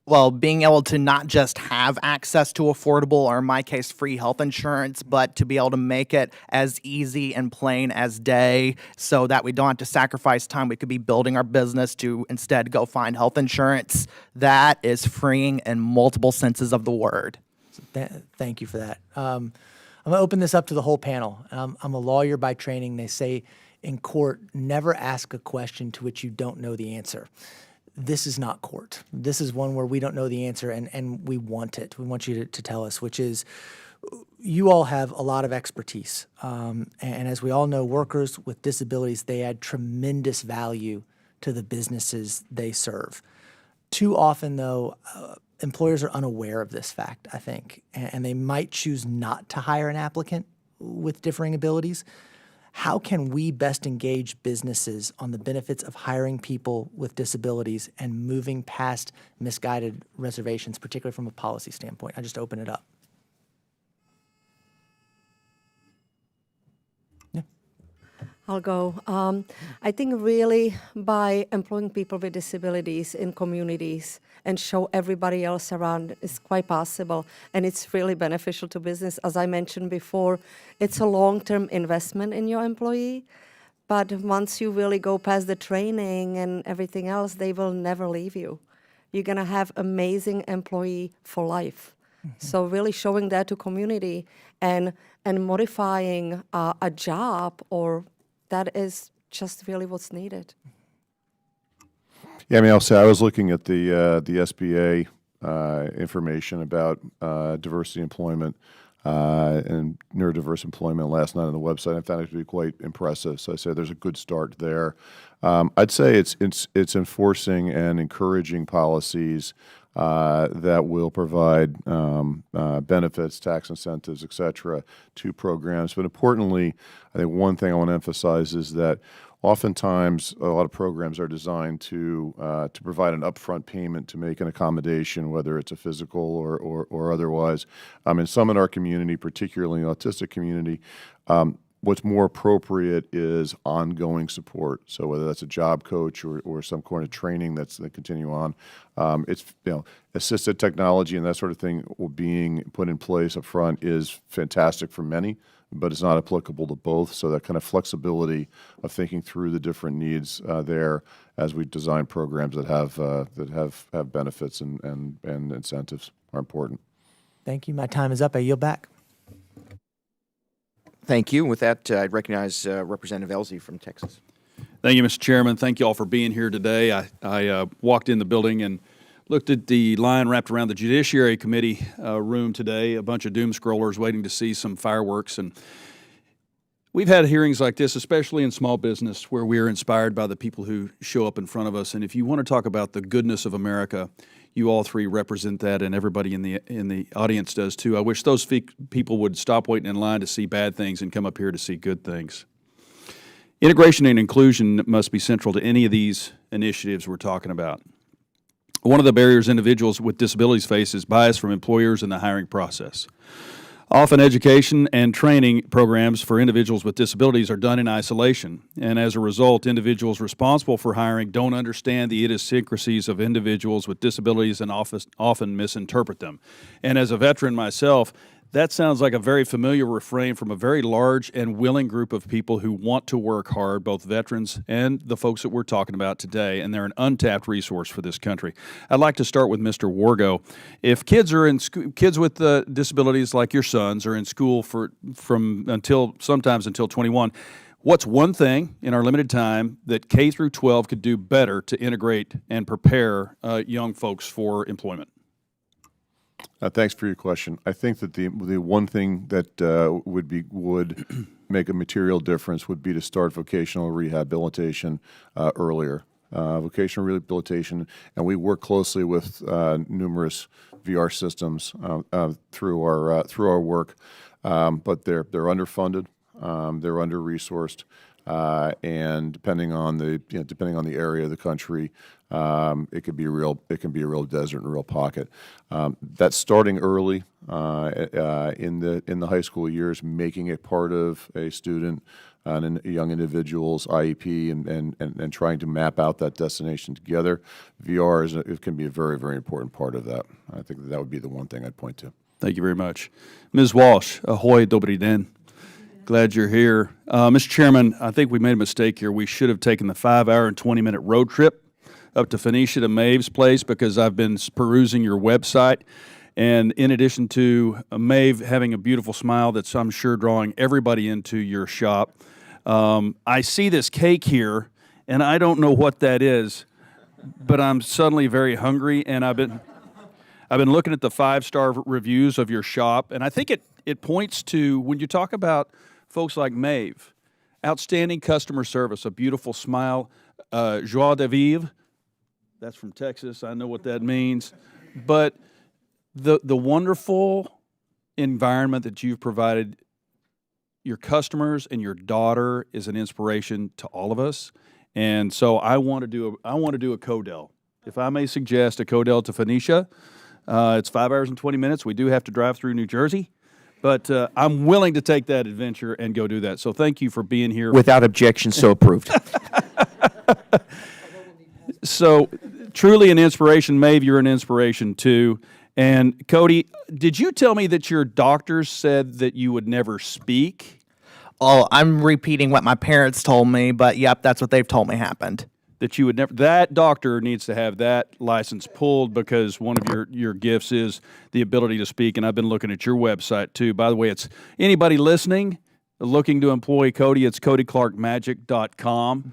Well, being able to not just have access to affordable, or in my case, free health insurance, but to be able to make it as easy and plain as day so that we don't have to sacrifice time. We could be building our business to instead go find health insurance. That is freeing in multiple senses of the word. Thank you for that. I'm going to open this up to the whole panel. I'm a lawyer by training. They say in court, never ask a question to which you don't know the answer. This is not court. This is one where we don't know the answer, and we want it. We want you to tell us, which is, you all have a lot of expertise. And as we all know, workers with disabilities, they add tremendous value to the businesses they serve. Too often, though, employers are unaware of this fact, I think, and they might choose not to hire an applicant with differing abilities. How can we best engage businesses on the benefits of hiring people with disabilities and moving past misguided reservations, particularly from a policy standpoint? I just open it up. Yeah. I'll go. I think really by employing people with disabilities in communities and show everybody else around is quite possible, and it's really beneficial to business. As I mentioned before, it's a long-term investment in your employee, but once you really go past the training and everything else, they will never leave you. You're gonna have amazing employee for life. Mm-hmm. So really showing that to community and modifying a job, or that is just really what's needed. Yeah, I mean, I'll say I was looking at the SBA information about diversity employment and neurodiverse employment last night on the website. I found it to be quite impressive. So I say there's a good start there. I'd say it's enforcing and encouraging policies that will provide benefits, tax incentives, et cetera, to programs. But importantly, I think one thing I want to emphasize is that oftentimes a lot of programs are designed to provide an upfront payment to make an accommodation, whether it's a physical or otherwise. And some in our community, particularly in the autistic community, what's more appropriate is ongoing support. So whether that's a job coach or some kind of training that continue on, it's assisted technology and that sort of thing being put in place up front is fantastic for many, but it's not applicable to both. So that kind of flexibility of thinking through the different needs there as we design programs that have benefits and incentives are important. Thank you. My time is up. I yield back. Thank you. With that, I'd recognize Representative Elsie from Texas. Thank you, Mr. Chairman. Thank you all for being here today. I walked in the building and looked at the line wrapped around the Judiciary Committee room today, a bunch of doom scrollers waiting to see some fireworks. And we've had hearings like this, especially in small business, where we are inspired by the people who show up in front of us. And if you want to talk about the goodness of America, you all three represent that, and everybody in the audience does too. I wish those people would stop waiting in line to see bad things and come up here to see good things. Integration and inclusion must be central to any of these initiatives we're talking about. One of the barriers individuals with disabilities face is bias from employers in the hiring process. Often education and training programs for individuals with disabilities are done in isolation, and as a result, individuals responsible for hiring don't understand the idiosyncrasies of individuals with disabilities and often misinterpret them. And as a veteran myself, that sounds like a very familiar refrain from a very large and willing group of people who want to work hard, both veterans and the folks that we're talking about today, and they're an untapped resource for this country. I'd like to start with Mr. Wargo. If kids are in kids with disabilities like your sons are in school sometimes until 21, what's one thing in our limited time that K through 12 could do better to integrate and prepare young folks for employment? Thanks for your question. I think that the one thing that would make a material difference would be to start vocational rehabilitation earlier. Vocational rehabilitation, and we work closely with numerous VR systems through our work, but they're underfunded, they're under resourced. And depending on the area of the country, it can be a real desert and a real pocket. That's starting early in the high school years, making it part of a student and a young individual's IEP and trying to map out that destination together. VR it can be a very, very important part of that. I think that would be the one thing I'd point to. Thank you very much. Ms. Walsh, ahoy, dobrý den. Glad you're here. Mr. Chairman, I think we made a mistake here. We should have taken the 5-hour and 20-minute road trip up to Phoenicia to Maeve's place, because I've been perusing your website. And in addition to Maeve having a beautiful smile that's, I'm sure, drawing everybody into your shop, I see this cake here, and I don't know what that is, but I'm suddenly very hungry, and I've been looking at the 5-star reviews of your shop, and I think it points to, when you talk about folks like Maeve, outstanding customer service, a beautiful smile, joie de vivre. That's from Texas. I know what that means. But the wonderful environment that you've provided your customers and your daughter is an inspiration to all of us. And so I want to do a Codell. If I may suggest a Codell to Phoenicia, it's 5 hours and 20 minutes. We do have to drive through New Jersey. But I'm willing to take that adventure and go do that. So thank you for being here. Without objection, so approved. So truly an inspiration. Maeve, you're an inspiration too. And Cody, did you tell me that your doctors said that you would never speak? Oh, I'm repeating what my parents told me, but yep, that's what they've told me happened. That you would never, that doctor needs to have that license pulled, because one of your gifts is the ability to speak. And I've been looking at your website too. By the way, it's anybody listening, looking to employ Cody, it's codyclarkmagic.com.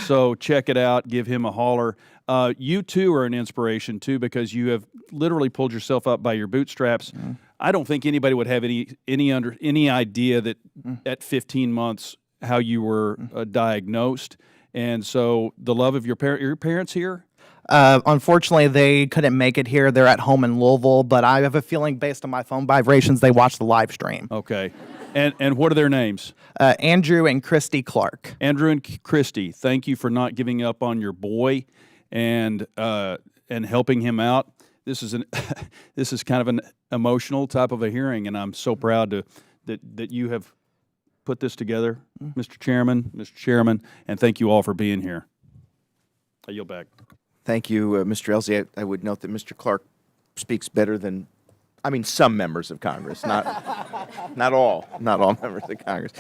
So check it out, give him a holler. You too are an inspiration too, because you have literally pulled yourself up by your bootstraps. I don't think anybody would have any idea that at 15 months how you were diagnosed. And so the love of your parents here. Unfortunately, they couldn't make it here. They're at home in Louisville, but I have a feeling based on my phone vibrations, they watched the live stream. Okay. And what are their names? Andrew and Christy Clark. Andrew and Christy, thank you for not giving up on your boy and helping him out. This is kind of an emotional type of a hearing, and I'm so proud that you have put this together, Mr. Chairman, and thank you all for being here. I yield back. Thank you, Mr. Elsie. I would note that Mr. Clark speaks better than, some members of Congress, not all members of Congress.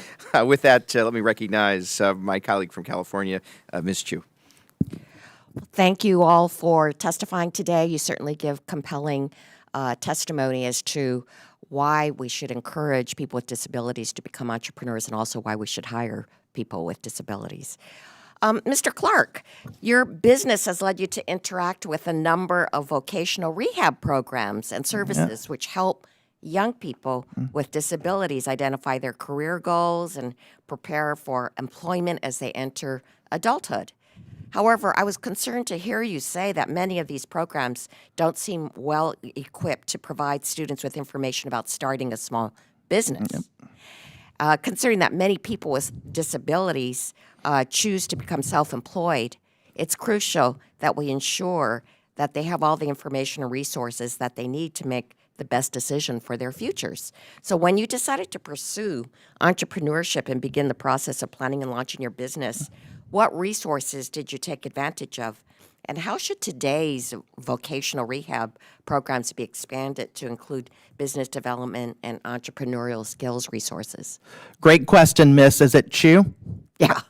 With that, let me recognize my colleague from California, Ms. Chu. Thank you all for testifying today. You certainly give compelling testimony as to why we should encourage people with disabilities to become entrepreneurs and also why we should hire people with disabilities. Mr. Clark, your business has led you to interact with a number of vocational rehab programs and services which help young people with disabilities identify their career goals and prepare for employment as they enter adulthood. However, I was concerned to hear you say that many of these programs don't seem well equipped to provide students with information about starting a small business. Considering that many people with disabilities choose to become self-employed, it's crucial that we ensure that they have all the information and resources that they need to make the best decision for their futures. So when you decided to pursue entrepreneurship and begin the process of planning and launching your business, what resources did you take advantage of? And how should today's vocational rehab programs be expanded to include business development and entrepreneurial skills resources? Great question, Miss. Is it Chu? Yeah.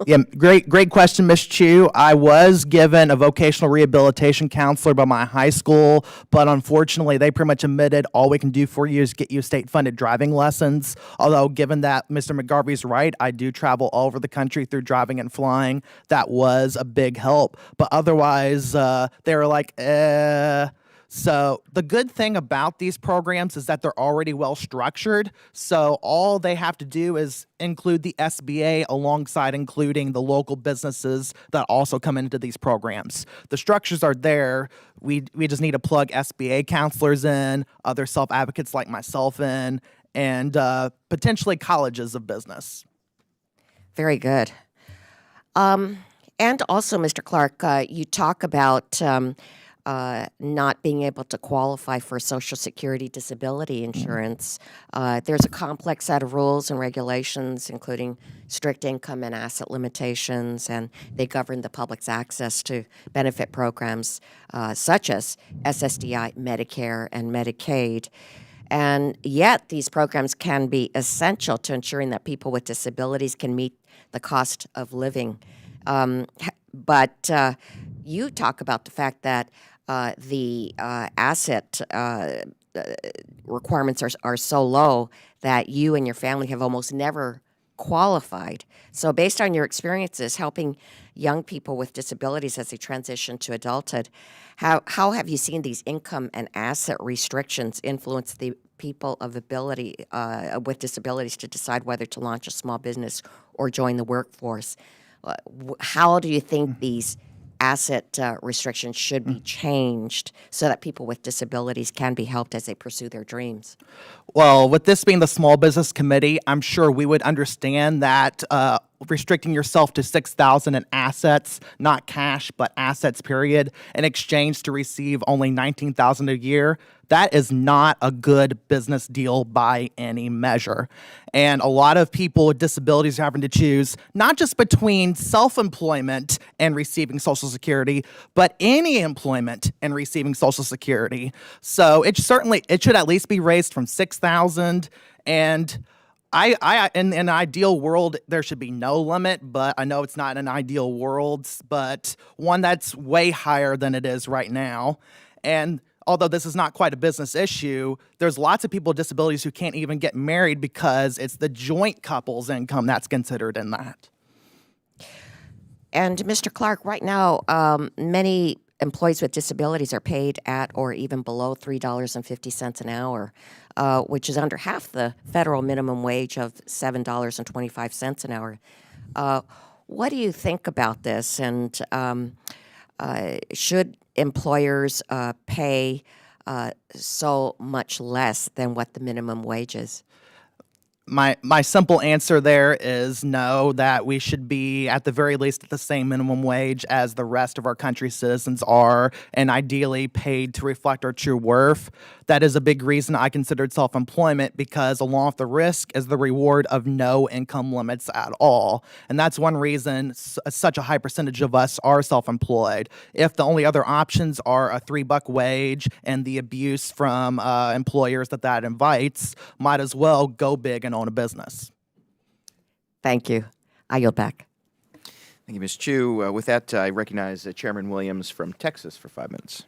Yeah, great question, Ms. Chu. I was given a vocational rehabilitation counselor by my high school, but unfortunately, they pretty much admitted all we can do for you is get you state-funded driving lessons. Although, given that Mr. McGarvey's right, I do travel all over the country through driving and flying. That was a big help. But otherwise, they were like, So the good thing about these programs is that they're already well structured. So all they have to do is include the SBA alongside including the local businesses that also come into these programs. The structures are there. We just need to plug SBA counselors in, other self-advocates like myself in, and potentially colleges of business. Very good. And also, Mr. Clark, you talk about not being able to qualify for Social Security disability insurance. There's a complex set of rules and regulations, including strict income and asset limitations, and they govern the public's access to benefit programs such as SSDI, Medicare, and Medicaid. And yet, these programs can be essential to ensuring that people with disabilities can meet the cost of living. But you talk about the fact that the asset requirements are so low that you and your family have almost never qualified. So based on your experiences helping young people with disabilities as they transition to adulthood, how have you seen these income and asset restrictions influence the people of ability with disabilities to decide whether to launch a small business or join the workforce? How do you think these asset restrictions should be changed so that people with disabilities can be helped as they pursue their dreams? Well, with this being the Small Business Committee, I'm sure we would understand that restricting yourself to $6,000 in assets, not cash, but assets, period, in exchange to receive only $19,000 a year, that is not a good business deal by any measure. And a lot of people with disabilities are having to choose not just between self-employment and receiving Social Security, but any employment and receiving Social Security. So it should at least be raised from $6,000. And in an ideal world, there should be no limit, but I know it's not an ideal world, but one that's way higher than it is right now. And although this is not quite a business issue, there's lots of people with disabilities who can't even get married because it's the joint couple's income that's considered in that. And Mr. Clark, right now, many employees with disabilities are paid at or even below $3.50 an hour, which is under half the federal minimum wage of $7.25 an hour. What do you think about this? And should employers pay so much less than what the minimum wage is? My simple answer there is no, that we should be at the very least at the same minimum wage as the rest of our country's citizens are, and ideally paid to reflect our true worth. That is a big reason I considered self-employment, because along with the risk is the reward of no income limits at all. And that's one reason such a high percentage of us are self-employed. If the only other options are a $3 wage and the abuse from employers that invites, might as well go big and own a business. Thank you. I yield back. Thank you, Ms. Chu. With that, I recognize Chairman Williams from Texas for 5 minutes.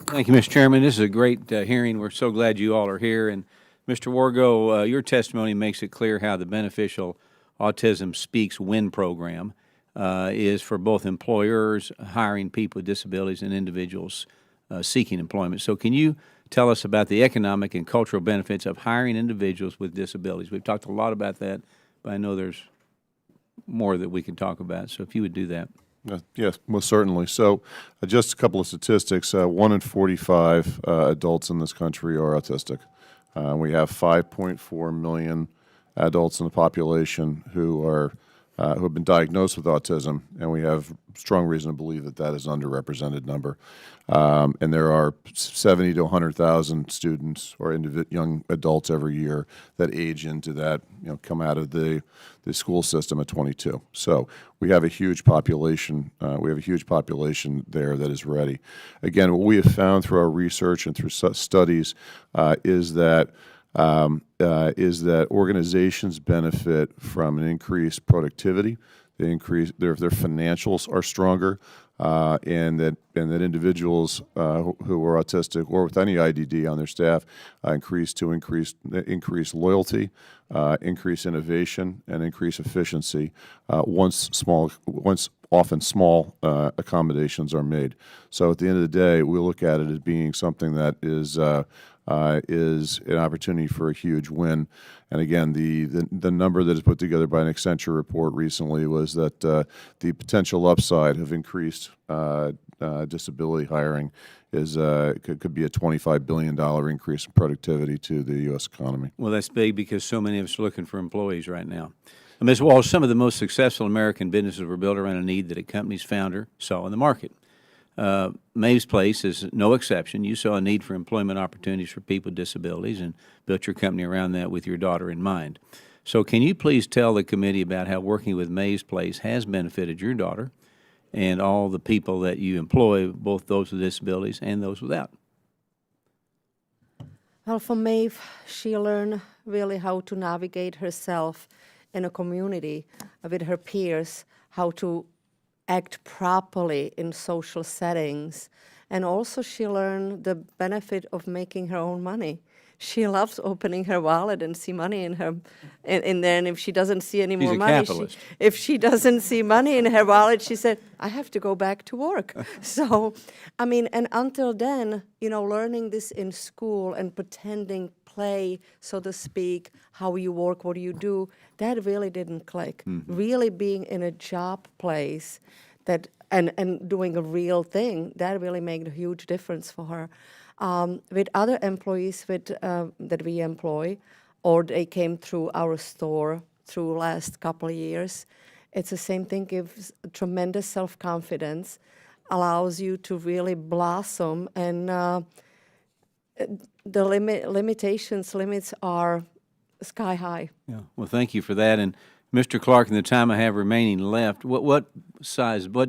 Thank you, Mr. Chairman. This is a great hearing. We're so glad you all are here. And Mr. Wargo, your testimony makes it clear how the beneficial Autism Speaks Win program is for both employers hiring people with disabilities and individuals seeking employment. So can you tell us about the economic and cultural benefits of hiring individuals with disabilities? We've talked a lot about that, but I know there's more that we can talk about. So if you would do that. Yes, most certainly. So just a couple of statistics. 1 in 45 adults in this country are autistic. We have 5.4 million adults in the population who have been diagnosed with autism, and we have strong reason to believe that is an underrepresented number. And there are 70 to 100,000 students or young adults every year that age into that, come out of the school system at 22. So we have a huge population. We have a huge population there that is ready. Again, what we have found through our research and through studies is that organizations benefit from an increased productivity. They increase their financials are stronger, and that individuals who are autistic or with any IDD on their staff increase loyalty, increase innovation, and increase efficiency once often small accommodations are made. So at the end of the day, we look at it as being something that is an opportunity for a huge win. And again, the number that is put together by an Accenture report recently was that the potential upside of increased disability hiring could be a $25 billion increase in productivity to the U.S. economy. Well, that's big because so many of us are looking for employees right now. Ms. Walsh, some of the most successful American businesses were built around a need that a company's founder saw in the market. Maeve's Place is no exception. You saw a need for employment opportunities for people with disabilities and built your company around that with your daughter in mind. So can you please tell the committee about how working with Maeve's Place has benefited your daughter and all the people that you employ, both those with disabilities and those without? Well, for Maeve, she learned really how to navigate herself in a community with her peers, how to act properly in social settings. And also she learned the benefit of making her own money. She loves opening her wallet and see money in there. And if she doesn't see any more money, if she doesn't see money in her wallet, she said, I have to go back to work. So, I mean, and until then, learning this in school and pretending play, so to speak, how you work, what you do, that really didn't click. Mm-hmm. Really being in a job place and doing a real thing, that really made a huge difference for her. With other employees that we employ, or they came through our store through last couple of years, it's the same thing, gives tremendous self-confidence, allows you to really blossom, and the limits are sky high. Yeah. Well, thank you for that. And Mr. Clark, in the time I have remaining left, what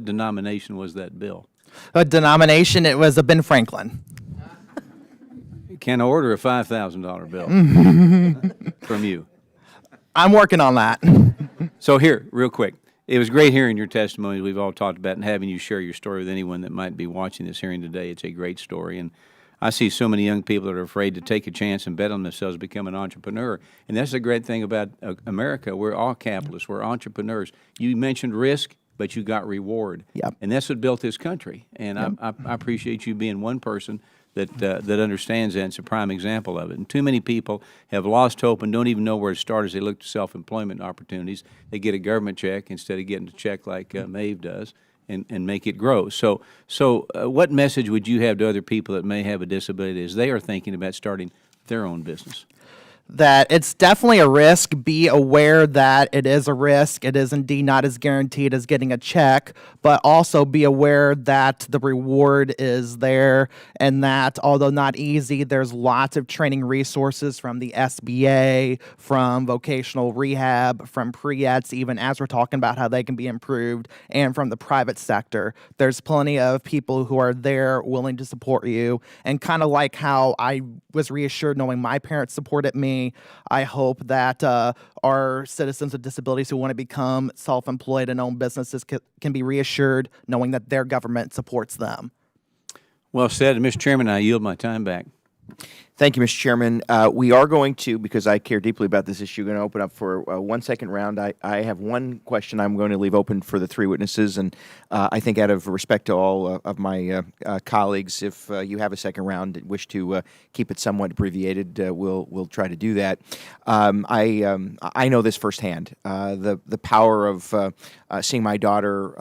denomination was that bill? A denomination, it was a Ben Franklin. Can I order a $5,000 bill from you? I'm working on that. So here, real quick. It was great hearing your testimony we've all talked about and having you share your story with anyone that might be watching this hearing today. It's a great story. And I see so many young people that are afraid to take a chance and bet on themselves to become an entrepreneur. And that's the great thing about America. We're all capitalists. We're entrepreneurs. You mentioned risk. but you got reward. Yep. And that's what built this country. And I appreciate you being one person that understands that. It's a prime example of it. And too many people have lost hope and don't even know where to start as they look to self-employment opportunities. They get a government check instead of getting a check like Maeve does, and make it grow. So what message would you have to other people that may have a disability as they are thinking about starting their own business? That it's definitely a risk. Be aware that it is a risk. It is indeed not as guaranteed as getting a check, but also be aware that the reward is there, and that although not easy, there's lots of training resources from the SBA, from vocational rehab, from pre-eds, even as we're talking about how they can be improved, and from the private sector. There's plenty of people who are there willing to support you, and kind of like how I was reassured knowing my parents supported me, I hope that our citizens with disabilities who want to become self-employed and own businesses can be reassured knowing that their government supports them. Well said. Mr. Chairman, I yield my time back. Thank you, Mr. Chairman. We are going to, because I care deeply about this issue, going to open up for one second round. I have one question I'm going to leave open for the three witnesses, and I think out of respect to all of my colleagues, if you have a second round and wish to keep it somewhat abbreviated, we'll try to do that. I know this firsthand, the power of seeing my daughter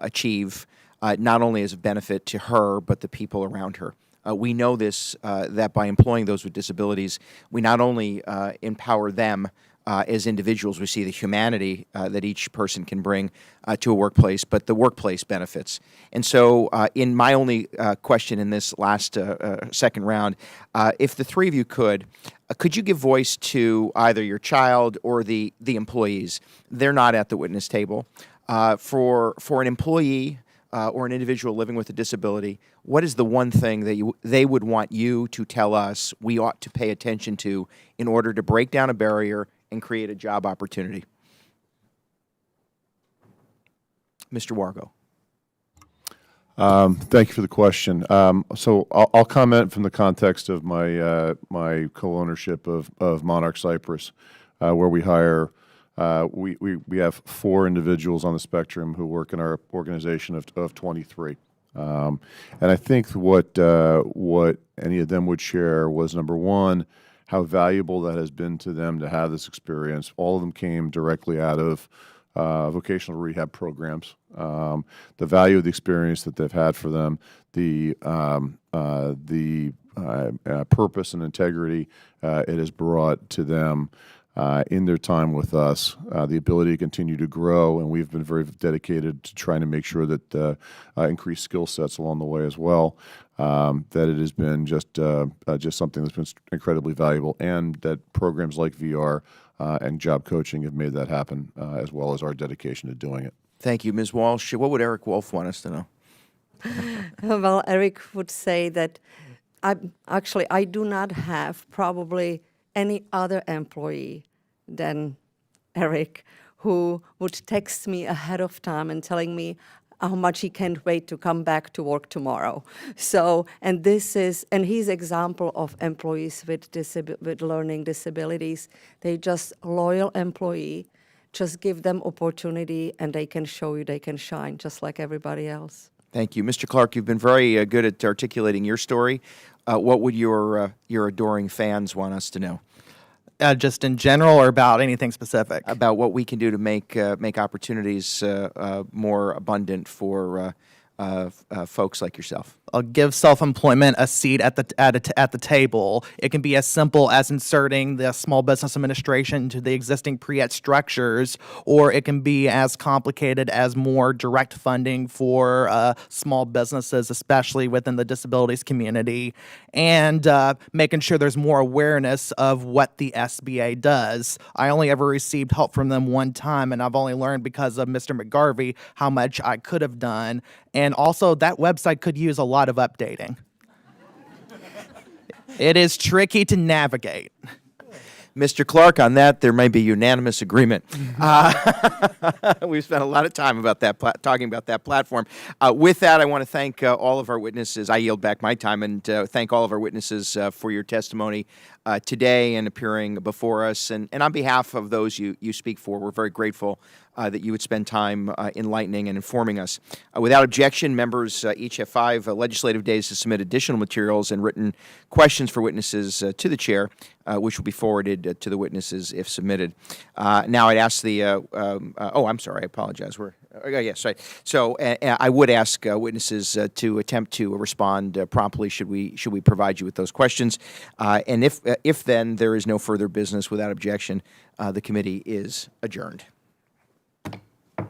achieve not only as a benefit to her, but the people around her. We know this, that by employing those with disabilities, we not only empower them as individuals, we see the humanity that each person can bring to a workplace, but the workplace benefits. And so in my only question in this last second round, if the three of you could you give voice to either your child or the employees? They're not at the witness table. For an employee or an individual living with a disability, what is the one thing that they would want you to tell us we ought to pay attention to in order to break down a barrier and create a job opportunity? Mr. Wargo. Thank you for the question. So I'll comment from the context of my my co-ownership of Monarch Cypress, where we hire. We have 4 individuals on the spectrum who work in our organization of 23. And I think what any of them would share was, number one, how valuable that has been to them to have this experience. All of them came directly out of vocational rehab programs. The value of the experience that they've had for them, the purpose and integrity it has brought to them in their time with us, the ability to continue to grow, and we've been very dedicated to trying to make sure that increase skill sets along the way as well. That it has been just something that's been incredibly valuable, and that programs like VR and job coaching have made that happen, as well as our dedication to doing it. Thank you, Ms. Walsh. What would Eric Wolf want us to know? Well, Eric would say that I do not have probably any other employee than Eric who would text me ahead of time and telling me how much he can't wait to come back to work tomorrow. So, and he's example of employees with learning disabilities. They just loyal employee, just give them opportunity and they can show you they can shine just like everybody else. Thank you. Mr. Clark, you've been very good at articulating your story. What would your adoring fans want us to know? Just in general, or about anything specific? About what we can do to make opportunities more abundant for folks like yourself. Give self-employment a seat at the table. It can be as simple as inserting the Small Business Administration into the existing pre-ed structures, or it can be as complicated as more direct funding for small businesses, especially within the disabilities community, and making sure there's more awareness of what the SBA does. I only ever received help from them one time, and I've only learned because of Mr. McGarvey how much I could have done. And also, that website could use a lot of updating. It is tricky to navigate. Mr. Clark, on that, there may be unanimous agreement. We've spent a lot of time about that, talking about that platform. With that, I want to thank all of our witnesses. I yield back my time and thank all of our witnesses for your testimony. today and appearing before us. And on behalf of those you speak for, we're very grateful that you would spend time enlightening and informing us. Without objection, members each have 5 legislative days to submit additional materials and written questions for witnesses to the chair, which will be forwarded to the witnesses if submitted. Now I'd ask the, I'm sorry, I apologize. Yes, right. So I would ask witnesses to attempt to respond promptly should we provide you with those questions. And if then there is no further business without objection, the committee is adjourned.